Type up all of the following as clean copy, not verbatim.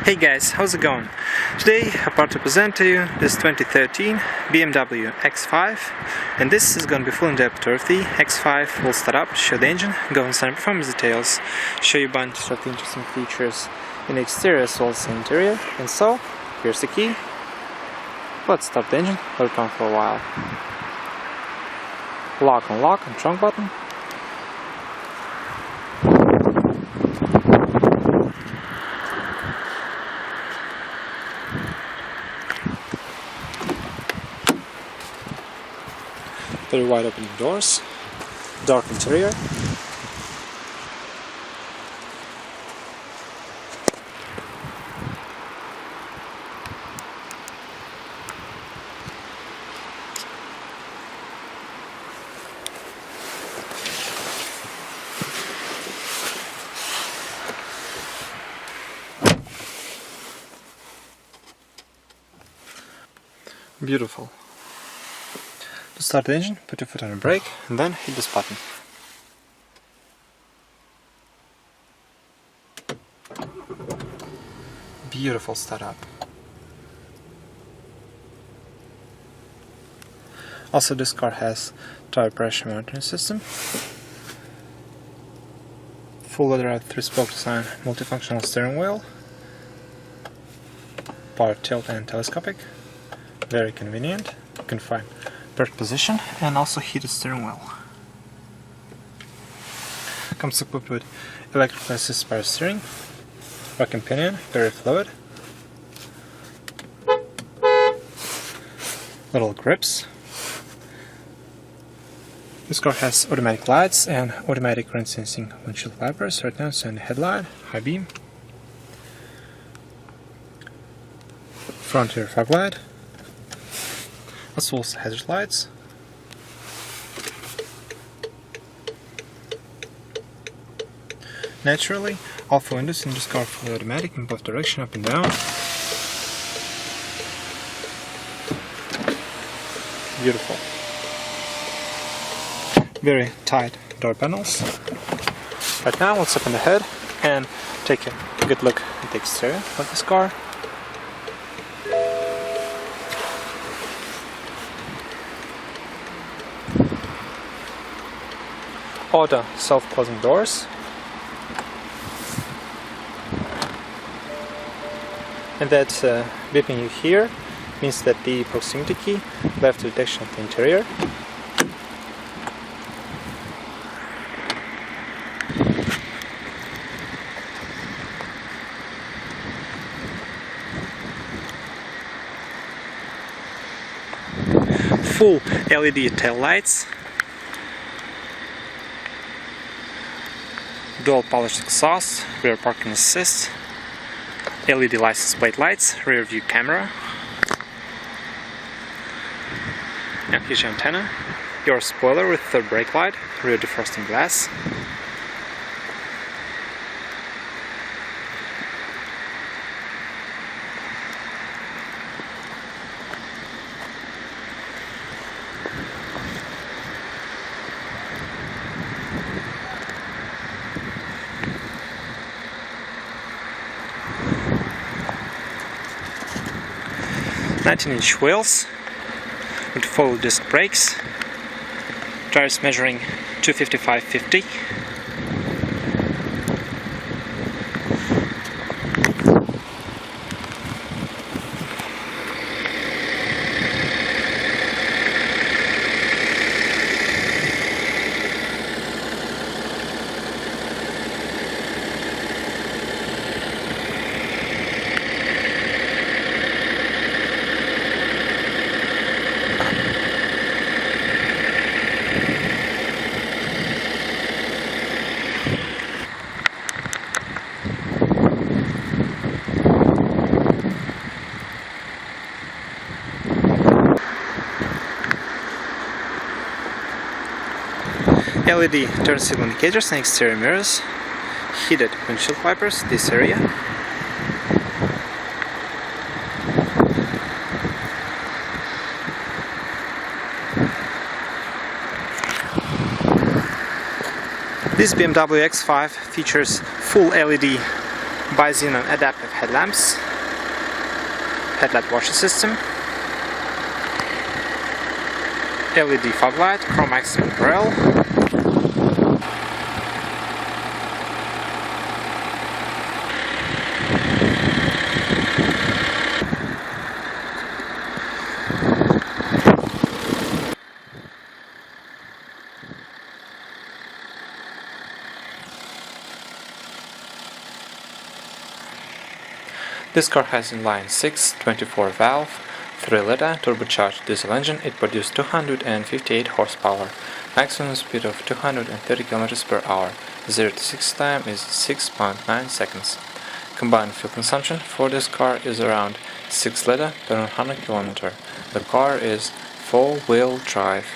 Hey guys, how's it going? Today I'm about to present to you this 2013 BMW X5, and this is going to be full in-depth tour of the X5. We'll start up, show the engine, go inside and performance details, show you a bunch of the interesting features in the exterior as well as the interior. And so, here's the key. Let's start the engine, let it run for a while. Lock and trunk button. Very wide opening doors, dark interior. Beautiful. To start the engine, put your foot on the brake and then hit this button. Beautiful startup. Also, this car has tire pressure monitoring system, full leather 3-spoke design, multifunctional steering wheel, power tilt and telescopic, very convenient. You can find bird position and also heated steering wheel. Comes equipped with electrically assisted power steering, rocking pinion, very fluid, little grips. This car has automatic lights and automatic rain sensing windshield wipers, right now it's on the headlight, high beam, front rear fog light, as well as hazard lights. Naturally, all 4 windows in this car are fully automatic in both direction, up and down. Beautiful. Very tight door panels. Right now, let's open the hood and take a good look at the exterior of this car. Auto self-closing doors, and that beeping you hear means that the proximity key left detection of the interior. Full LED tail lights. Dual polished exhaust, rear parking assist, LED license plate lights, rear view camera, and here's your antenna, your spoiler with the brake light, rear defrosting glass, "19-inch wheels with full disc brakes, tires measuring 255/50, LED turn signal indicators and exterior mirrors, heated windshield wipers, this area, This BMW X5 features full LED bi-xenon adaptive headlamps, headlight washer system, LED fog light, chrome accent grille, This car has inline 6, 24 valve, 3-liter turbocharged diesel engine. It produced 258 horsepower, maximum speed of 230 km per hour. 0 to 60 time is 6.9 seconds. Combined fuel consumption for this car is around 6 liter per 100 km. The car is 4-wheel drive.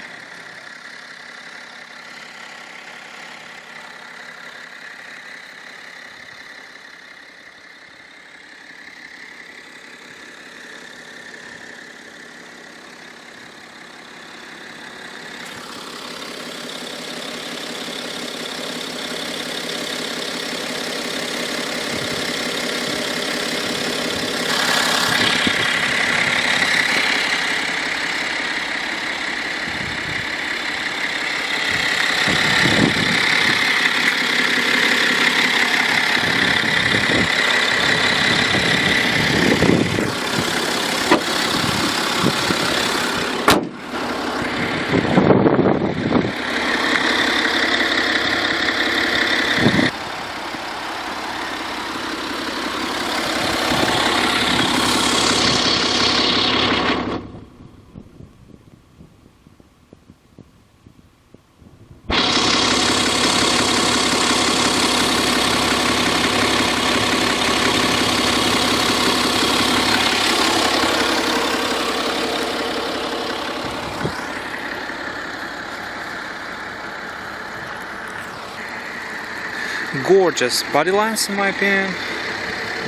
Gorgeous body lines in my opinion,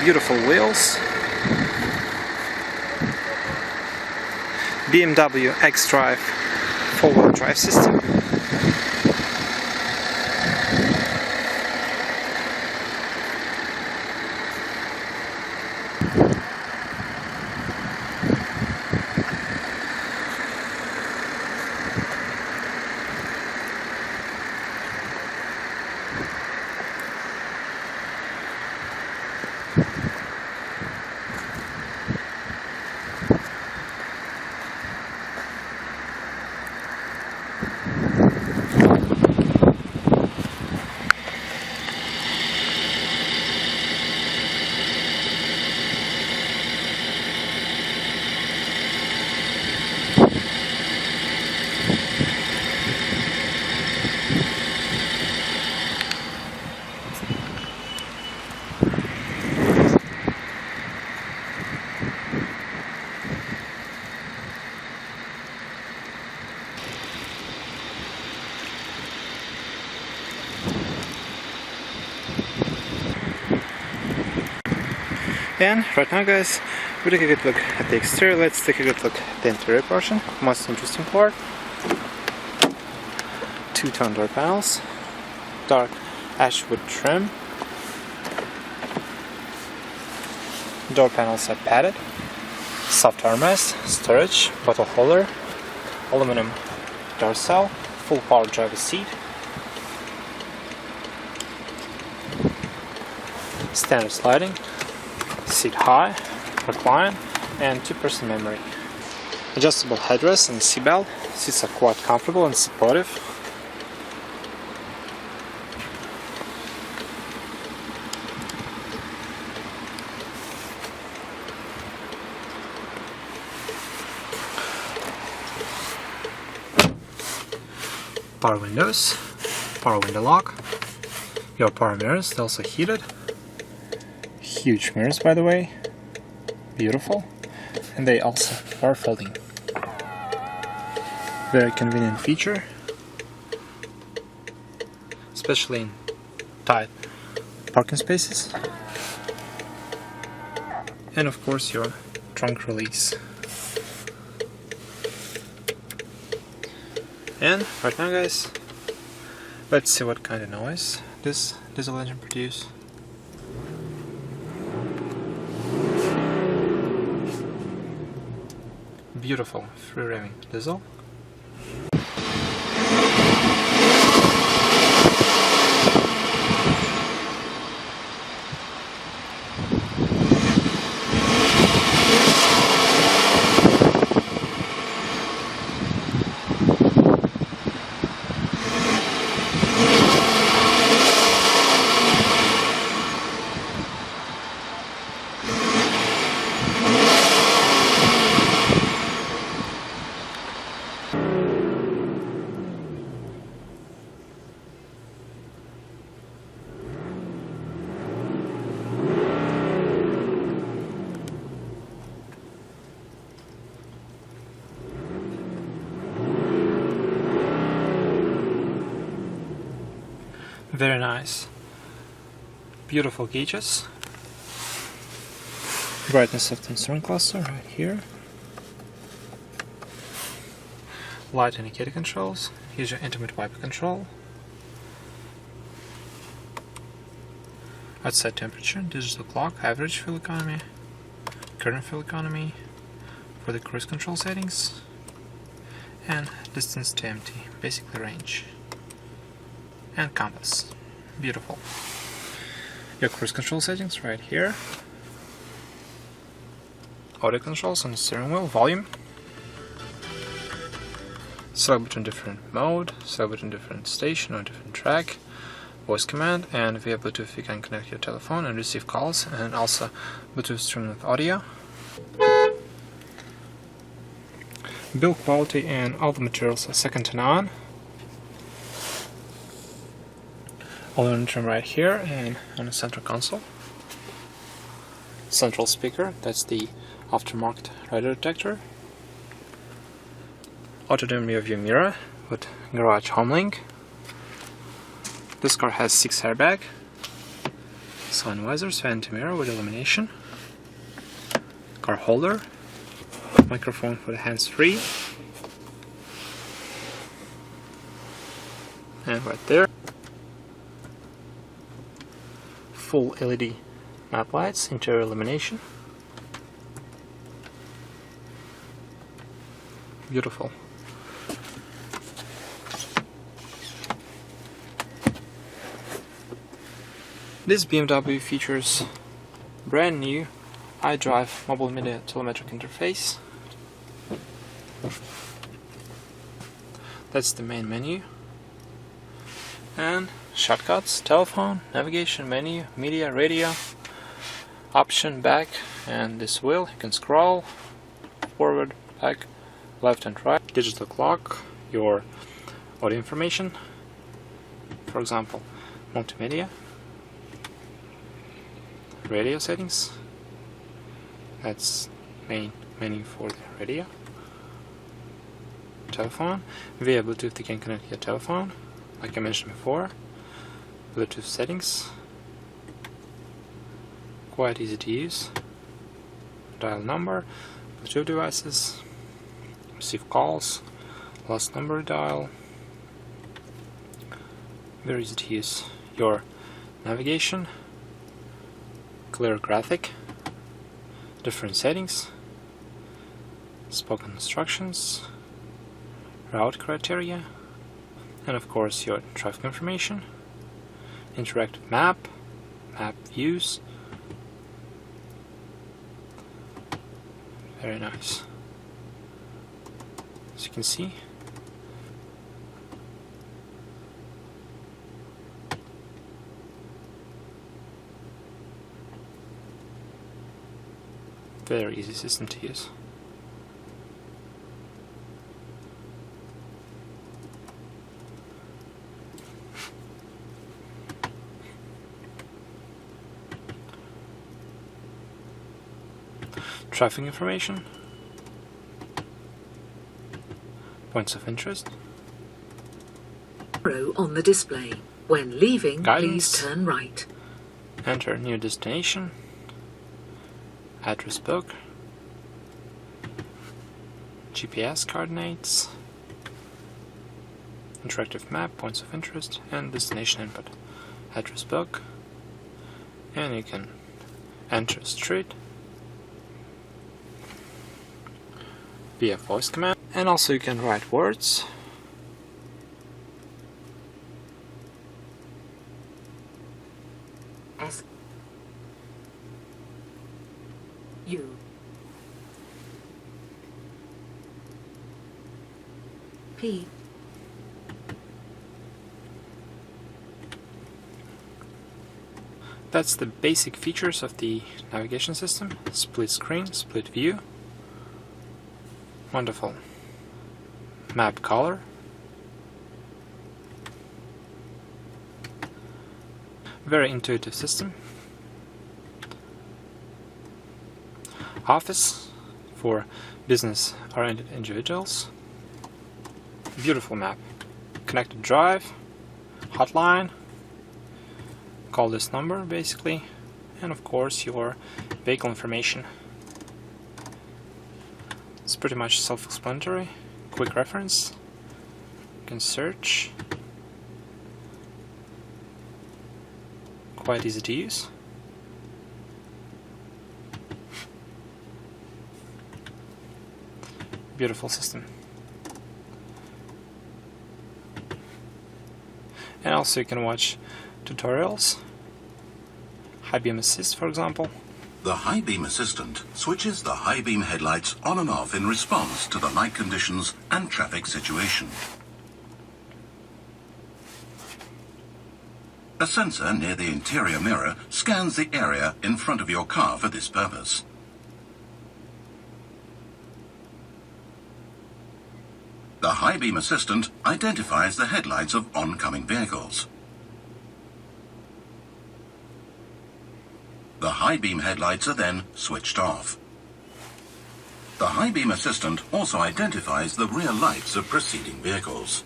beautiful wheels, BMW X-Drive 4-wheel drive system, and right now guys, we take a good look at the exterior. Let's take a good look at the interior portion, most interesting part. Two-tone door panels, dark ashwood trim, door panels are padded, soft armrest, storage, bottle holder, aluminum door sill, full power driver's seat, standard sliding, seat high, recline, and 2-person memory. Adjustable headrest and seatbelt. Seats are quite comfortable and supportive. Power windows, power window lock, your power mirrors, they're also heated. Huge mirrors, by the way, beautiful, and they also are folding. Very convenient feature, especially in tight parking spaces. And of course your trunk release. And right now guys, let's see what kind of noise this diesel engine produces. beautiful free-raving diesel. Very nice. Beautiful gauges. Brightness of the steering cluster right here. Light indicator controls. Here's your intimate wiper control. Outside temperature, digital clock, average fuel economy, current fuel economy, for the cruise control settings, and distance to empty, basically range. And compass. Beautiful. Your cruise control settings right here. Audio controls on the steering wheel, volume. Select between different mode, select between different station or different track. Voice command, and via Bluetooth you can connect your telephone and receive calls, and also Bluetooth streaming with audio. Build quality and all the materials are second to none. All in trim right here and on the center console. Central speaker, that's the aftermarket radar detector. Auto dim rear view mirror with garage home link. This car has 6 airbags, sun visors, vanity mirror with illumination, car holder, microphone for the hands-free, and right there, full LED map lights, interior illumination. Beautiful. This BMW features brand new iDrive mobile media telemetric interface. That's the main menu. And shortcuts, telephone, navigation menu, media, radio, option, back, and this wheel. You can scroll forward, back, left and right. Digital clock, your audio information, for example, multimedia, radio settings, that's main menu for the radio, telephone, via Bluetooth you can connect your telephone, like I mentioned before, Bluetooth settings, quite easy to use, dial number, Bluetooth devices, receive calls, last number dial, very easy to use, your navigation, clear graphic, different settings, spoken instructions, route criteria, and of course your traffic information, interactive map, map views. Very nice. As you can see, very easy system to use. Traffic information, points of interest, arrow on the display. When leaving, guidance, please turn right. Enter new destination, address book, GPS coordinates, interactive map, points of interest, and destination input. Address book, and you can enter street, via voice command, and also you can write words. S U P That's the basic features of the navigation system. Split screen, split view. Wonderful. Map color. Very intuitive system. Office for business-oriented individuals. Beautiful map. Connected drive, hotline. Call this number basically, and of course your vehicle information. It's pretty much self-explanatory. Quick reference. You can search. Quite easy to use. Beautiful system. And also you can watch tutorials. High beam assist, for example. The high beam assistant switches the high beam headlights on and off in response to the light conditions and traffic situation. A sensor near the interior mirror scans the area in front of your car for this purpose. The high beam assistant identifies the headlights of oncoming vehicles. The high beam headlights are then switched off. The high beam assistant also identifies the rear lights of preceding vehicles.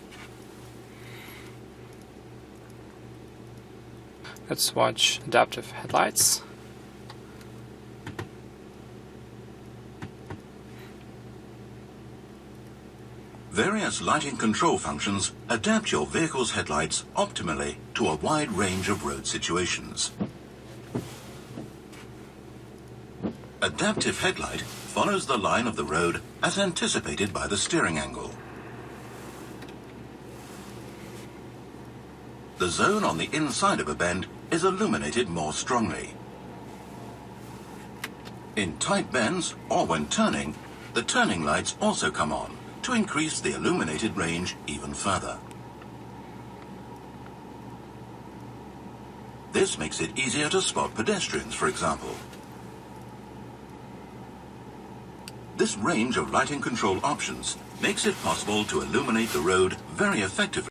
Let's watch adaptive headlights. Various lighting control functions adapt your vehicle's headlights optimally to a wide range of road situations. Adaptive headlight follows the line of the road as anticipated by the steering angle. The zone on the inside of a bend is illuminated more strongly. In tight bends or when turning, the turning lights also come on to increase the illuminated range even further. This makes it easier to spot pedestrians, for example. This range of lighting control options makes it possible to illuminate the road very effectively.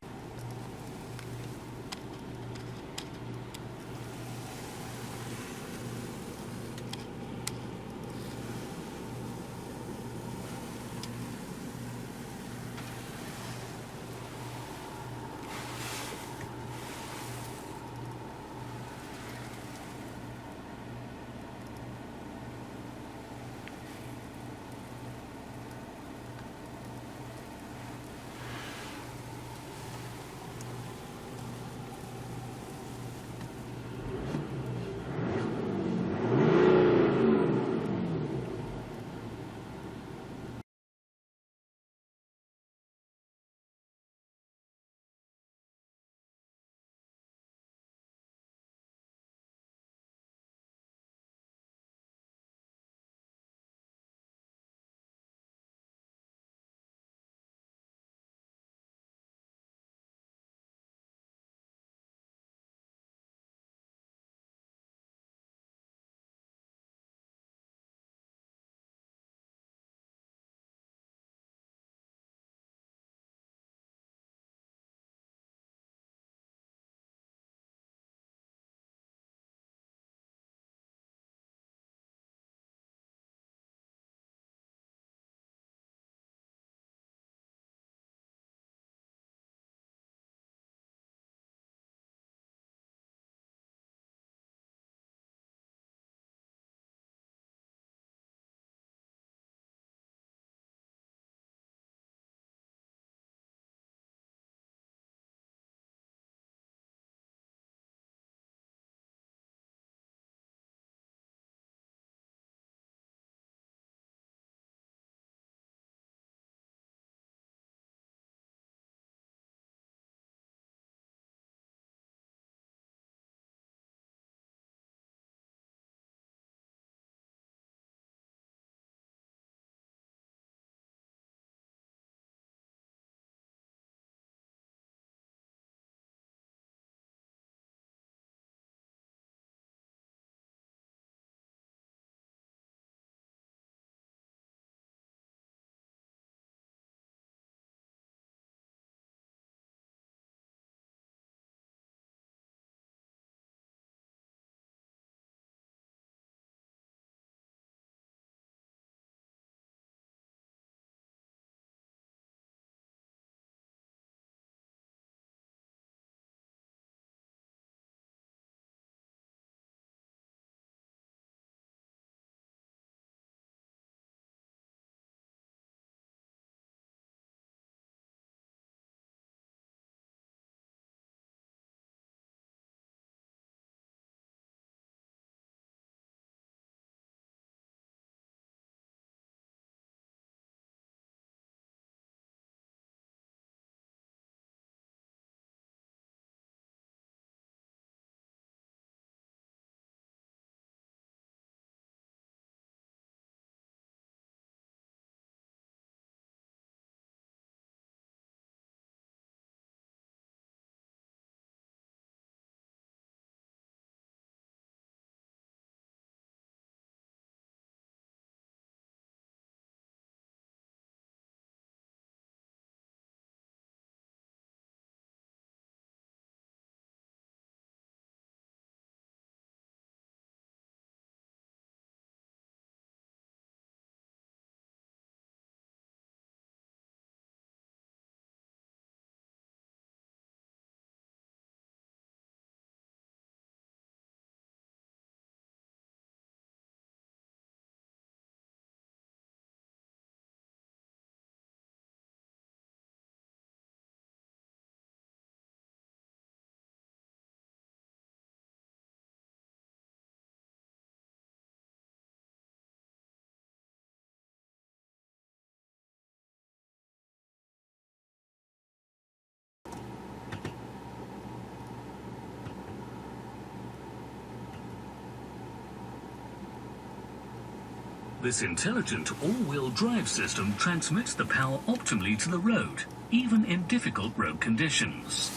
This intelligent all-wheel drive system transmits the power optimally to the road, even in difficult road conditions.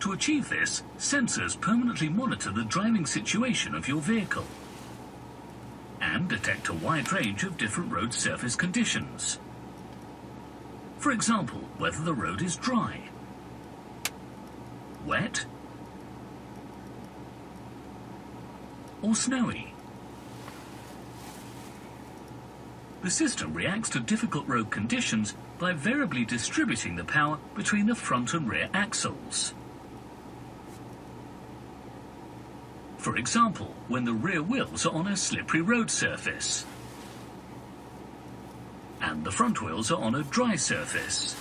To achieve this, sensors permanently monitor the driving situation of your vehicle and detect a wide range of different road surface conditions. For example, whether the road is dry, wet, or snowy. The system reacts to difficult road conditions by variably distributing the power between the front and rear axles. For example, when the rear wheels are on a slippery road surface and the front wheels are on a dry surface.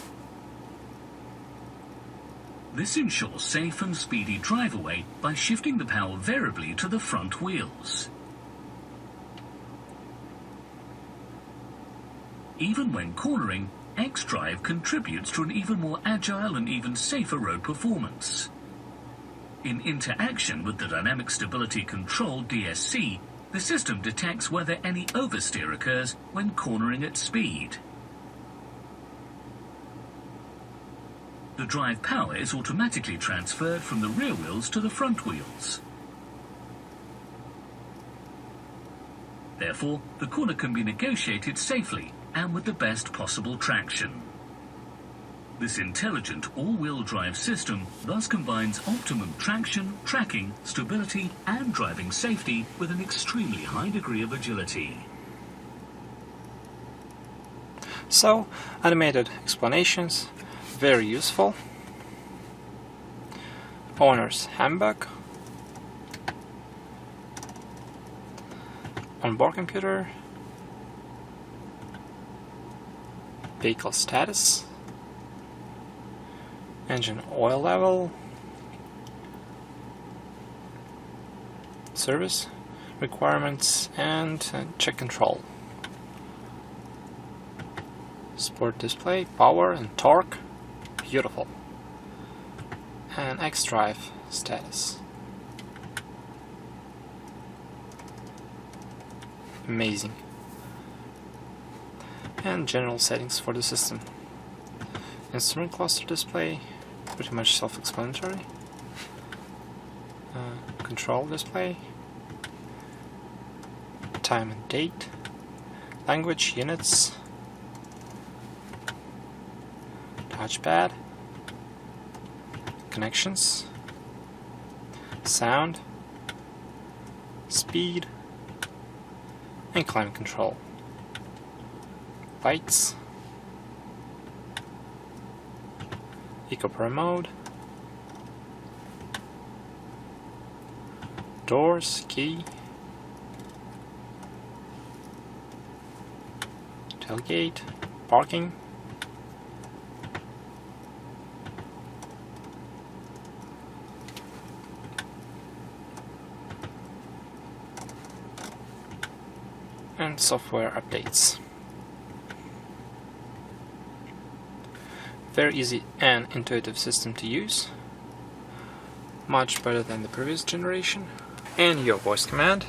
This ensures safe and speedy drive away by shifting the power variably to the front wheels. Even when cornering, X-Drive contributes to an even more agile and even safer road performance. In interaction with the Dynamic Stability Control DSC, the system detects whether any oversteer occurs when cornering at speed. The drive power is automatically transferred from the rear wheels to the front wheels. Therefore, the corner can be negotiated safely and with the best possible traction. This intelligent all-wheel drive system thus combines optimum traction, tracking, stability and driving safety with an extremely high degree of agility. So, animated explanations, very useful. Owner's handbook. Onboard computer. Vehicle status, engine oil level, service requirements, and check control. Sport display, power and torque, beautiful. And X-Drive status, amazing. And general settings for the system. Instrument cluster display, pretty much self-explanatory. Control display, time and date, language, units, touchpad, connections, sound, speed, and climate control. Lights, Eco mode, doors, key, tailgate, parking, and software updates. Very easy and intuitive system to use, much better than the previous generation. And your voice command,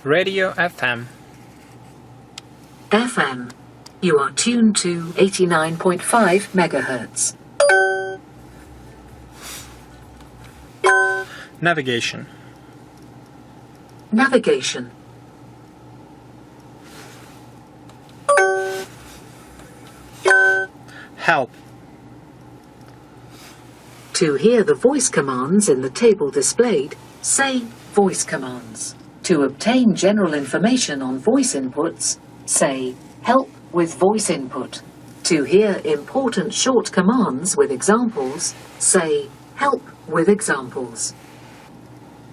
radio FM. FM. You are tuned to 89.5 megahertz. Navigation. Navigation. Help. To hear the voice commands in the table displayed, say voice commands. To obtain general information on voice inputs, say help with voice input. To hear important short commands with examples, say help with examples.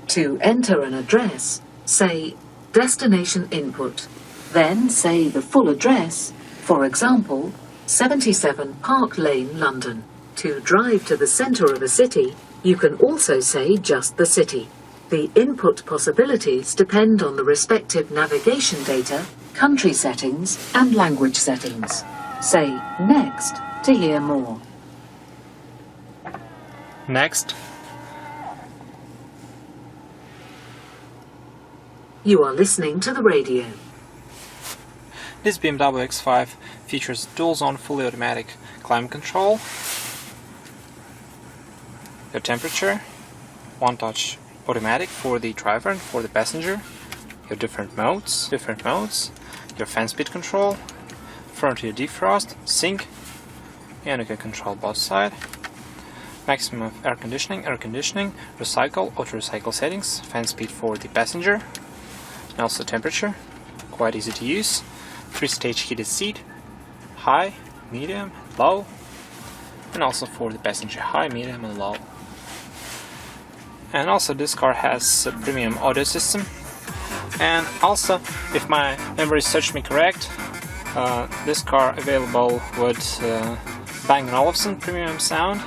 To enter an address, say destination input. Then say the full address, for example, 77 Park Lane, London. To drive to the centre of a city, you can also say just the city. The input possibilities depend on the respective navigation data, country settings, and language settings. Say next to hear more. Next. You are listening to the radio. This BMW X5 features dual-zone fully automatic climate control, your temperature, one-touch automatic for the driver and for the passenger, your different modes, your fan speed control, front rear defrost, sync, and you can control both sides. Maximum air conditioning, recycle, auto-recycle settings, fan speed for the passenger, and also temperature, quite easy to use. 3-stage heated seat, high, medium, low, and also for the passenger, high, medium, and low. And also this car has a premium audio system. And also, if my memory serves me correct, this car available with Bang & Olufsen premium sound,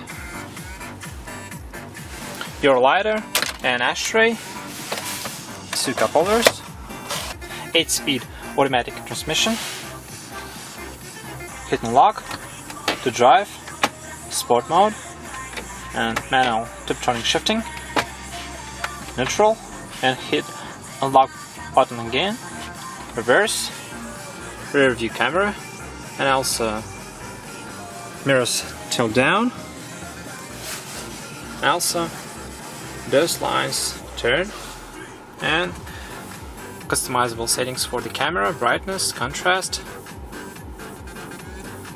your lighter and ashtray, 2 cup holders, 8-speed automatic transmission, hit and lock, to drive, sport mode, and manual tiptronic shifting, neutral, and hit unlock button again, reverse, rear view camera, and also mirrors tilt down, and also those lines turn, and customizable settings for the camera, brightness, contrast,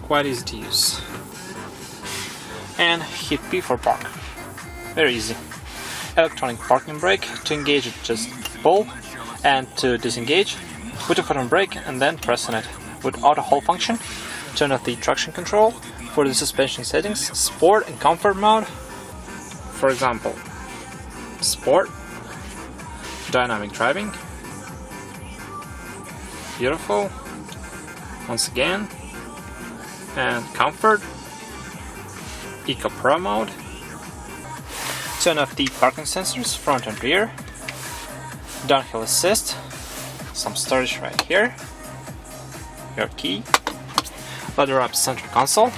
quite easy to use. And hit P for park, very easy. Electronic parking brake, to engage it just pull, and to disengage put your foot on brake and then press on it. With auto hold function, turn off the traction control. For the suspension settings, sport and comfort mode, for example, sport, dynamic driving, beautiful, once again, and comfort, Eco Pro mode. Turn off the parking sensors, front and rear, downhill assist, some storage right here, your key, ladder up center console,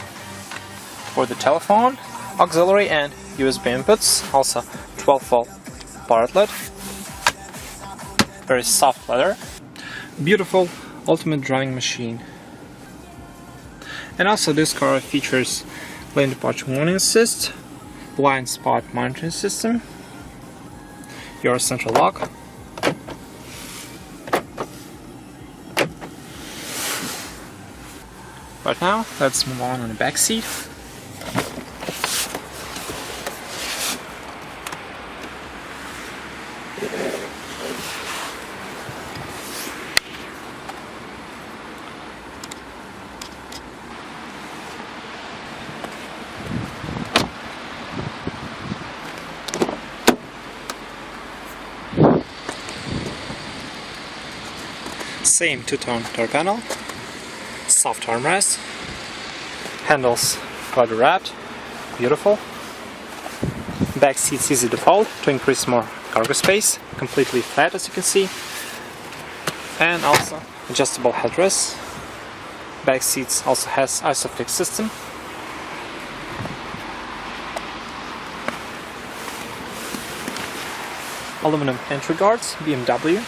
for the telephone, auxiliary and USB inputs, also 12-volt power outlet, very soft leather, beautiful ultimate driving machine. And also this car features lane departure warning assist, blind spot monitoring system, your central lock, But now, let's move on the back seat. Same two-tone door panel, soft armrest, handles leather wrapped, beautiful. Back seats easy to fold to increase more cargo space, completely flat as you can see, and also adjustable headrests. Back seats also has ISOFIX system. Aluminum entry guards, BMW.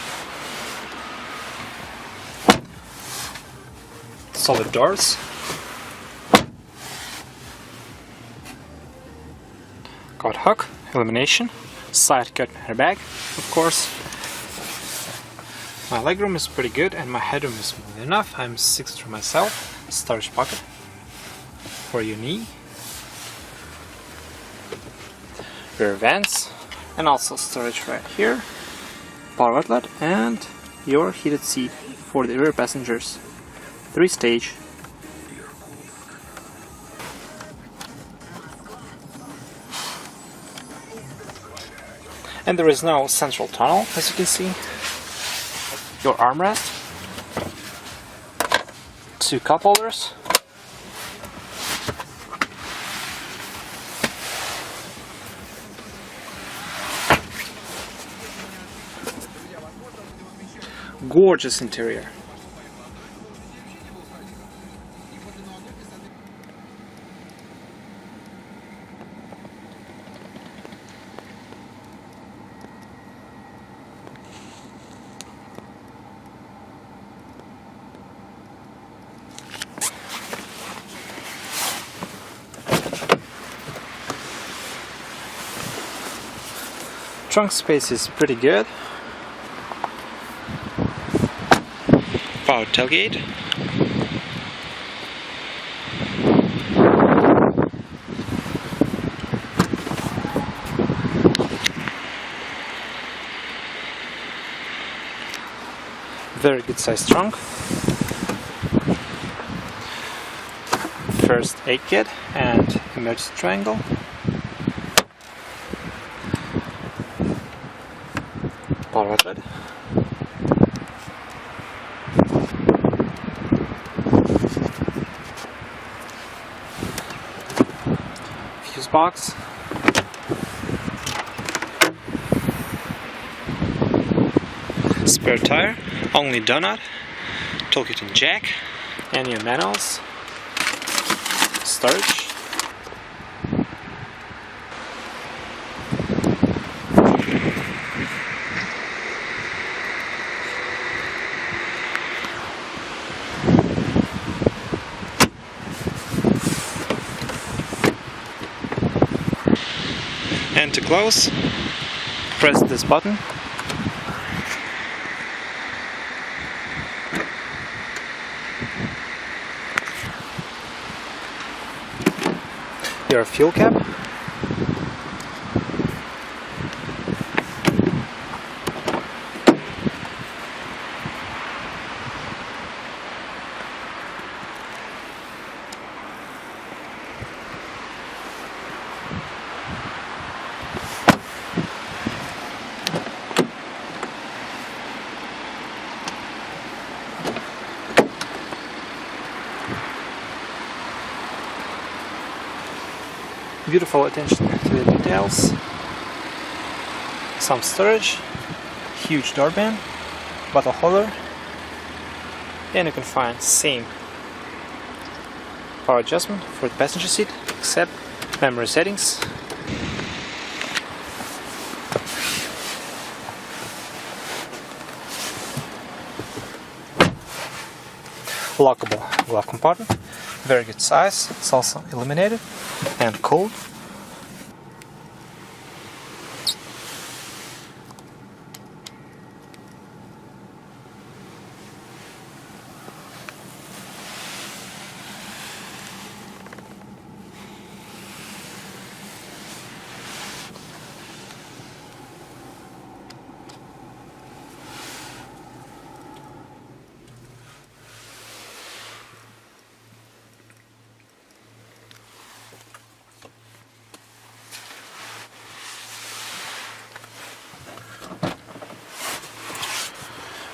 Solid doors. Got hook, illumination, side curtain airbag, of course. My legroom is pretty good and my headroom is smooth enough. I'm 6'3" myself. Storage pocket for your knee. Rear vents, and also storage right here. Power outlet and your heated seat for the rear passengers. 3-stage. And there is no central tunnel, as you can see. Your armrest, 2 cup holders, gorgeous interior. Trunk space is pretty good. Power tailgate. Very good sized trunk. First aid kit and emergency triangle. Power outlet. Fuse box. Spare tire, only donut, toolkit and jack, and your manuals, storage. And to close, press this button. Your fuel cap. Beautiful attention to the details. Some storage, huge door bin, bottle holder, and you can find same power adjustment for the passenger seat, except memory settings. Lockable glove compartment, very good size. It's also illuminated and cooled.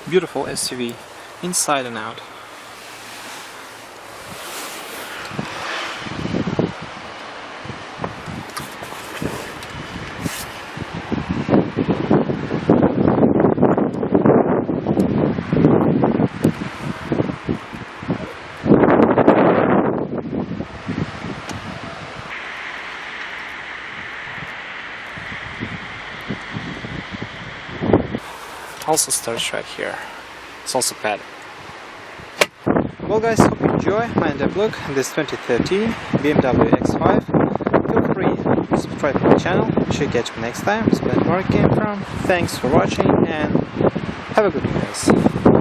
Beautiful SUV inside and out. Also storage right here. It's also padded. Well guys, hope you enjoy my in-depth look at this 2013 BMW X5. Feel free to subscribe to my channel. You should catch me next time. Explain where it came from. Thanks for watching and have a good one guys.